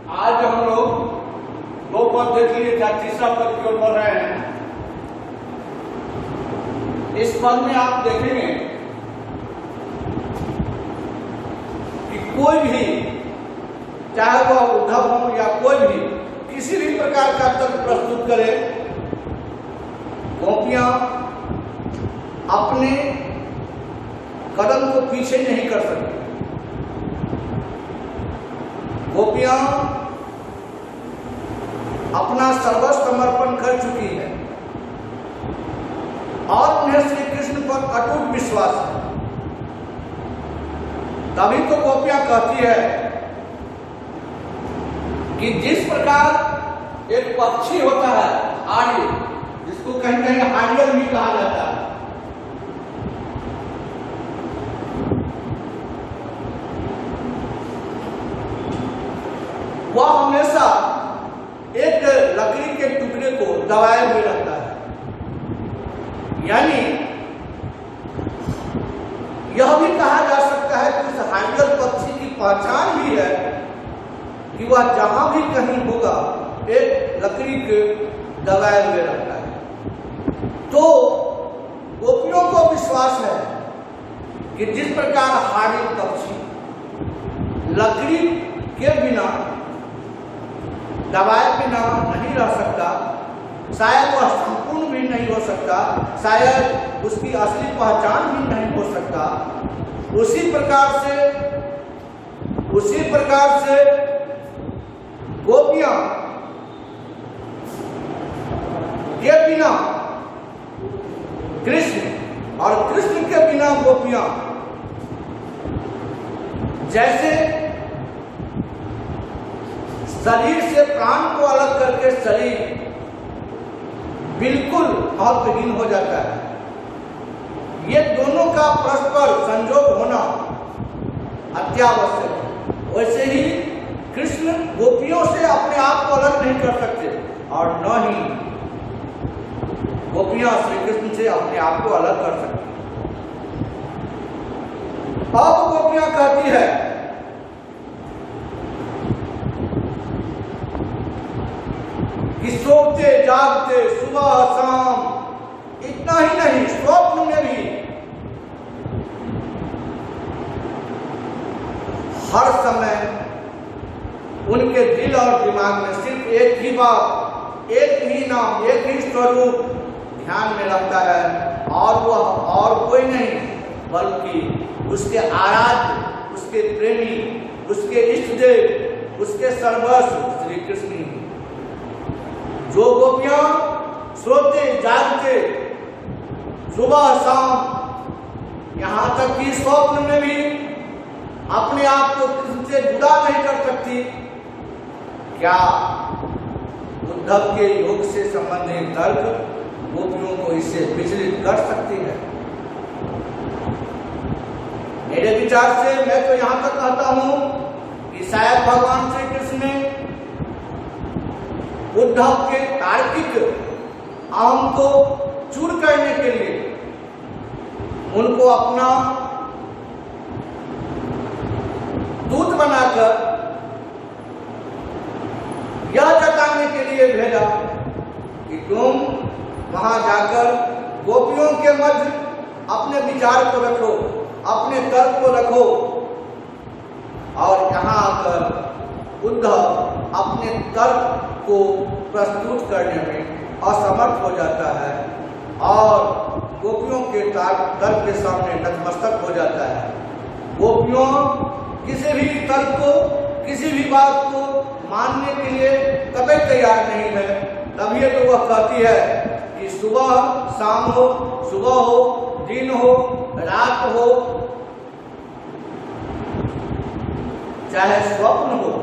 आज हम लोग दो पद देख लिए, तीसरा पद की ओर बढ़ रहे हैं। इस पद में आप देखेंगे कि कोई भी, चाहे वह उद्धव हो या कोई भी, किसी भी प्रकार का तर्क प्रस्तुत करे, गोपियां अपने कदम को पीछे नहीं कर सकती। गोपियां अपना सर्वस्व समर्पण कर चुकी है और उन्हें श्री कृष्ण पर अटूट विश्वास है। तभी तो गोपियां कहती है कि जिस प्रकार एक पक्षी होता है आर्य, जिसको कहीं कहीं हार्डियल भी कहा जाता है, वह हमेशा एक लकड़ी के टुकड़े को दबाए हुए रखता है। यानी यह भी कहा जा सकता है कि उस हार्डियल पक्षी की पहचान भी है कि वह जहां भी कहीं होगा एक लकड़ी के दबाए हुए रखता है। तो गोपियों को विश्वास है कि जिस प्रकार हार्डियल पक्षी लकड़ी के बिना, दबाए बिना नहीं रह सकता, शायद वह संपूर्ण भी नहीं हो सकता, शायद उसकी असली पहचान भी नहीं हो सकता, उसी प्रकार से गोपियां के बिना कृष्ण और कृष्ण के बिना गोपियां, जैसे शरीर से प्राण को अलग करके शरीर बिल्कुल महत्वहीन हो जाता है, ये दोनों का परस्पर संयोग होना अत्यावश्यक है। वैसे ही कृष्ण गोपियों से अपने आप को अलग नहीं कर सकते और न ही गोपियां श्री कृष्ण से अपने आप को अलग कर सकती। अब गोपियां कहती है कि सोते जागते सुबह शाम, इतना ही नहीं, स्वप्न में भी हर समय उनके दिल और दिमाग में सिर्फ एक ही बात, एक ही नाम, एक ही स्वरूप ध्यान में रखता है और वह और कोई नहीं बल्कि उसके आराध्य, उसके प्रेमी, उसके इष्टदेव, उसके सर्वस्व श्री कृष्ण ही। जो गोपियां सोते जागते सुबह शाम, यहां तक कि स्वप्न में भी अपने आप को कृष्ण से जुदा नहीं कर सकती, क्या उद्धव के योग से संबंधित तर्क गोपियों को इससे विचलित कर सकती है? मेरे विचार से मैं तो यहां तक कहता हूं कि शायद भगवान श्री कृष्ण ने उद्धव के तार्किक अहम को चूर करने के लिए उनको अपना दूत बनाकर यह जताने के लिए भेजा कि तुम वहां जाकर गोपियों के मध्य अपने विचार को रखो, अपने तर्क को रखो, और यहां आकर उद्धव अपने तर्क को प्रस्तुत करने में असमर्थ हो जाता है और गोपियों के तर्क के सामने नतमस्तक हो जाता है। गोपियों किसी भी तर्क को, किसी भी बात को मानने के लिए कभी तैयार नहीं है। तभी तो वह कहती है कि सुबह शाम हो, सुबह हो, दिन हो, रात हो, चाहे स्वप्न हो,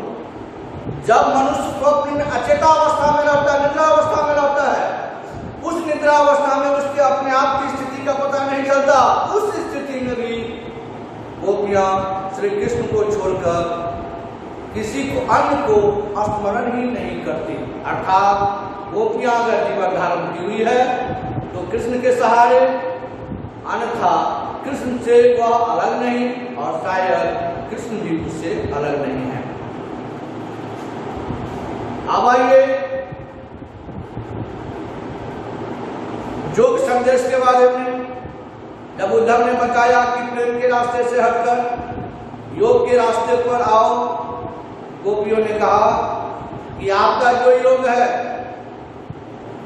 जब मनुष्य स्वप्न में अचेतावस्था में रहता है, निद्रावस्था में रहता है, उस निद्रावस्था में उसके अपने आप की स्थिति का पता नहीं चलता। उस स्थिति में भी गोपियां श्री कृष्ण को छोड़कर किसी को अन्य को स्मरण ही नहीं करती। अर्थात गोपियां अगर जीवन धारण की हुई है तो कृष्ण के सहारे, अन्यथा कृष्ण से वह अलग नहीं और शायद कृष्ण भी उससे अलग नहीं है। अब आइए योग संदेश के बारे में। जब उद्धव ने बताया कि प्रेम के रास्ते से हटकर योग के रास्ते पर आओ, गोपियों ने कहा कि आपका जो योग है,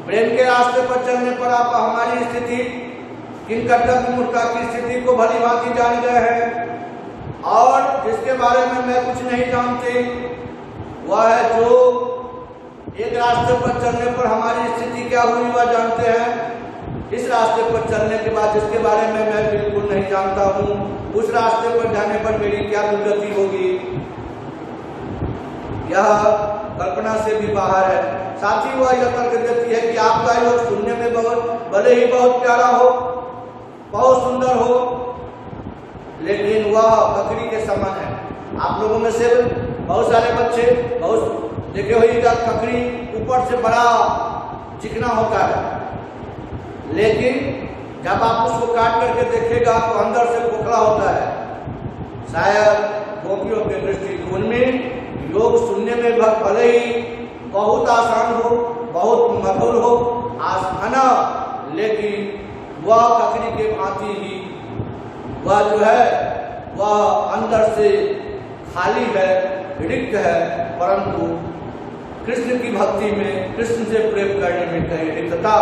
प्रेम के रास्ते पर चलने पर आप हमारी स्थिति, किंकटक मूर्खता की स्थिति को भली भांति जान गए हैं, और जिसके बारे में मैं कुछ नहीं जानती वह है जो एक रास्ते पर चलने पर हमारी स्थिति क्या हुई वह जानते हैं। इस रास्ते पर चलने के बाद जिसके बारे में मैं बिल्कुल नहीं जानता हूँ, उस रास्ते पर जाने पर मेरी क्या दुर्गति होगी, यह कल्पना से भी बाहर है। साथ ही वह यह तर्क देती है कि आपका योग सुनने में भले ही बहुत प्यारा हो, बहुत सुंदर हो, लेकिन वह बकरी के समान है। आप लोगों में से बहुत सारे बच्चे बहुत देखे होइएगा, बकरी ऊपर से बड़ा चिकना होता है, लेकिन जब आप उसको काट करके देखेगा तो अंदर से खोखला होता है। शायद गोपियों के दृष्टिकोण में योग सुनने में भले ही बहुत आसान हो, बहुत मधुर हो, आसाना, लेकिन वह बकरी के भांति ही वह जो है वह अंदर से खाली है, रिक्त है, परंतु कृष्ण की भक्ति में, कृष्ण से प्रेम करने में कहीं रिक्तता।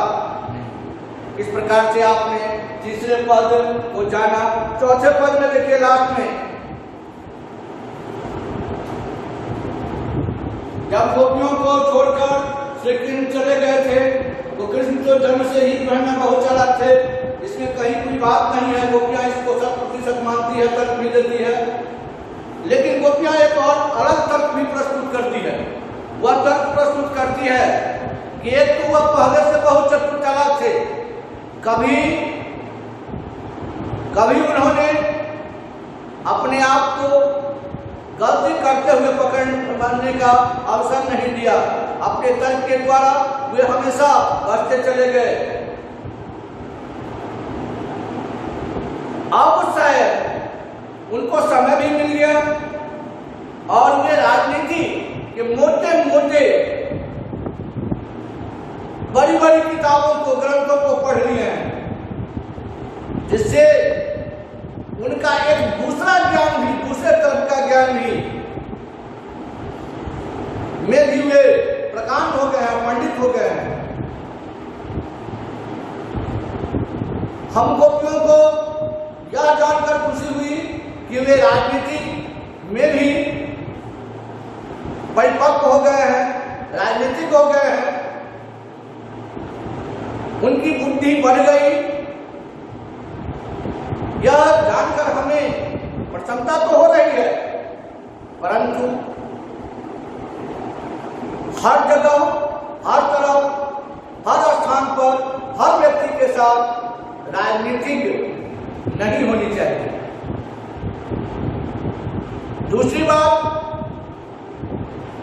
इस प्रकार से आपने तीसरे पद को जाना। चौथे पद में देखिए लास्ट में, जब गोपियों को छोड़कर श्री कृष्ण चले गए थे तो कृष्ण तो जन्म से ही पहनना बहुत चालाक थे, इसमें कहीं कोई बात नहीं है। गोपियां इसको 100% मानती है, तर्क भी देती है, लेकिन गोपियां एक और अलग तर्क भी प्रस्तुत करती है। वह तर्क प्रस्तुत करती है कि एक तो वह पहले से बहुत चतुर चालाक थे, कभी उन्होंने अपने आप को गलती करते हुए पकड़ने का अवसर नहीं दिया। अपने तर्क के द्वारा वे हमेशा बचते चले गए। अब शायद उनको समय भी मिल गया और वे राजनीति के मोटे मोटे बड़ी बड़ी किताबों को, ग्रंथों को पढ़ लिए हैं, जिससे उनका एक दूसरा ज्ञान भी, दूसरे तरफ का ज्ञान भी में भी वे प्रकांड हो गए हैं, पंडित हो गए हैं। हम गोपियों को यह जानकर खुशी हुई कि वे राजनीति में भी परिपक्व हो गए हैं, राजनीतिक हो गए हैं, उनकी बुद्धि बढ़ गई। यह जानकर हमें प्रसन्नता तो हो रही है, परंतु हर जगह, हर तरफ, हर स्थान पर, हर व्यक्ति के साथ राजनीतिक नहीं होनी चाहिए। दूसरी बात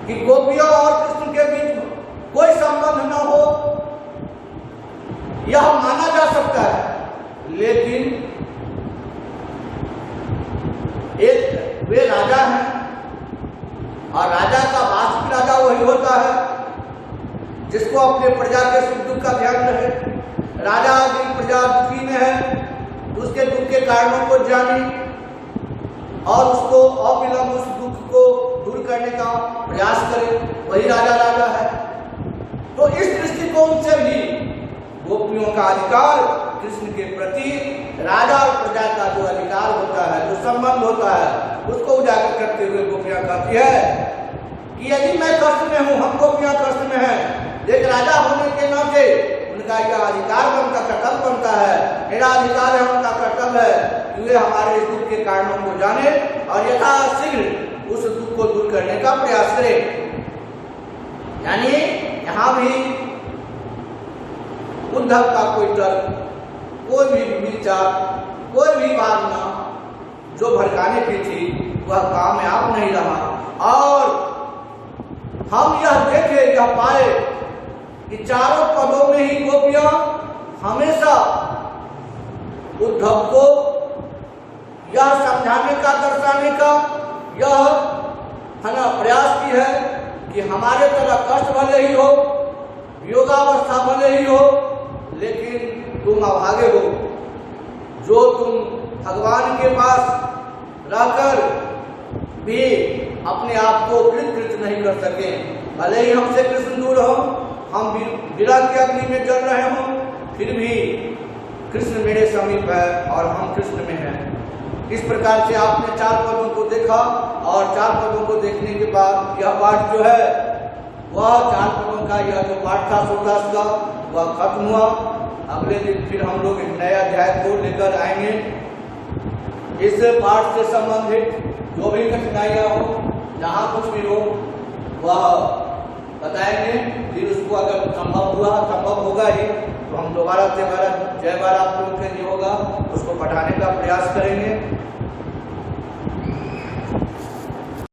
कि गोपियों और कृष्ण के बीच कोई संबंध न हो, यह माना जा सकता है, लेकिन एक वे राजा हैं और राजा का वास्तविक राजा वही होता है जिसको अपने प्रजा के सुख दुख का ध्यान रहे। राजा यदि प्रजा दुखी में है तो उसके दुख के कारणों को जाने और उसको अविलंब उस दुख को दूर करने का प्रयास करे, वही राजा है। तो इस दृष्टिकोण से भी गोपियों का अधिकार कृष्ण के प्रति, राजा और प्रजा का जो अधिकार होता है, जो संबंध होता है, उसको उजागर करते हुए गोपियां कहती है कि यदि मैं कष्ट में हूं, हम गोपियां कष्ट में हैं, एक राजा होने के नाते उनका यह अधिकार बनता, कर्तव्य बनता है, मेरा अधिकार है, उनका कर्तव्य है कि वे हमारे इस दुख के कारणों को जाने और यथाशीघ्र उस दुख को दूर करने का प्रयास करें। यानी यहाँ भी उद्धव का कोई तर्क, कोई भी विचार, कोई भी भावना जो भड़काने की थी वह कामयाब नहीं रहा। और हम यह देखे, यह पाए कि चारों पदों में ही गोपियां हमेशा उद्धव को यह समझाने का, दर्शाने का यह है ना प्रयास की है कि हमारे तरह कष्ट भले ही हो, योगावस्था भले ही हो, लेकिन तुम अभागे हो, जो तुम भगवान के पास रहकर भी अपने आप को कृत नहीं कर सके। भले ही हमसे कृष्ण दूर हो, हम विरह की अग्नि में जल रहे हों, फिर भी कृष्ण मेरे समीप है और हम कृष्ण में हैं। इस प्रकार से आपने 4 पदों को देखा और 4 पदों को देखने के बाद यह पाठ जो है वह 4 पदों का यह जो पाठ था सूरदास का वह खत्म हुआ। अगले दिन फिर हम लोग एक नया अध्याय को लेकर आएंगे। इस पाठ से संबंधित जो भी कठिनाइयाँ हो, जहाँ कुछ भी हो वह बताएंगे। फिर उसको अगर संभव होगा ही तो हम दोबारा से जय बारा आप लोगों के लिए होगा उसको पढ़ाने का प्रयास करेंगे।